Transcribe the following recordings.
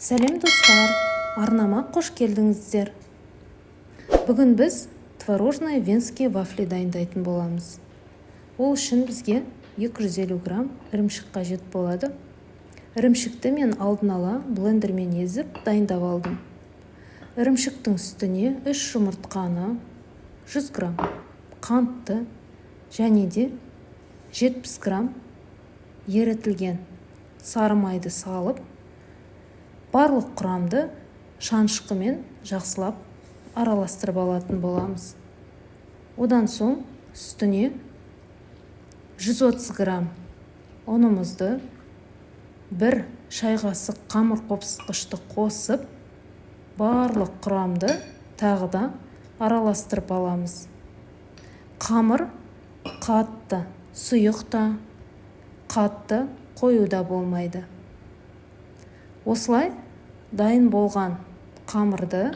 Сәлем достар, арнама қош келдіңіздер. Бүгін біз творожный венский вафли дайындайтын боламыз. Ол үшін бізге 250 грамм ірімшік қажет болады. Ірімшікті мен алдын ала блендермен езіп дайындап алдым. Ірімшіктің үстіне 3 жұмыртқаны, 100 грамм қантты және де 70 грамм ерітілген сары майды салып, барлық құрамды шанышқымен жақсылап араластырып алатын боламыз. Одан соң үстіне 130 грамм ұнымызды, 1 шай қасық қамыр қопсытқышты қосып, барлық құрамды тағы да араластырып аламыз. Қамыр қатты, сұйық та, қатты қоюда болмайды. Осылай дайын болған қамырды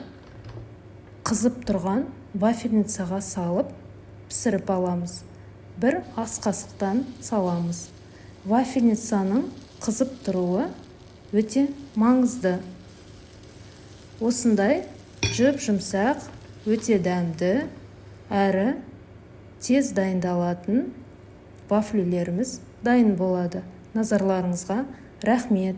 қызып тұрған вафельницаға салып пісіріп аламыз. 1 ас қасықтан саламыз. Вафельницаның қызып тұруы өте маңызды. Осындай жүп-жұмсақ, өте дәмді, әрі тез дайындалатын вафлилеріміз дайын болады. Назарларыңызға рахмет.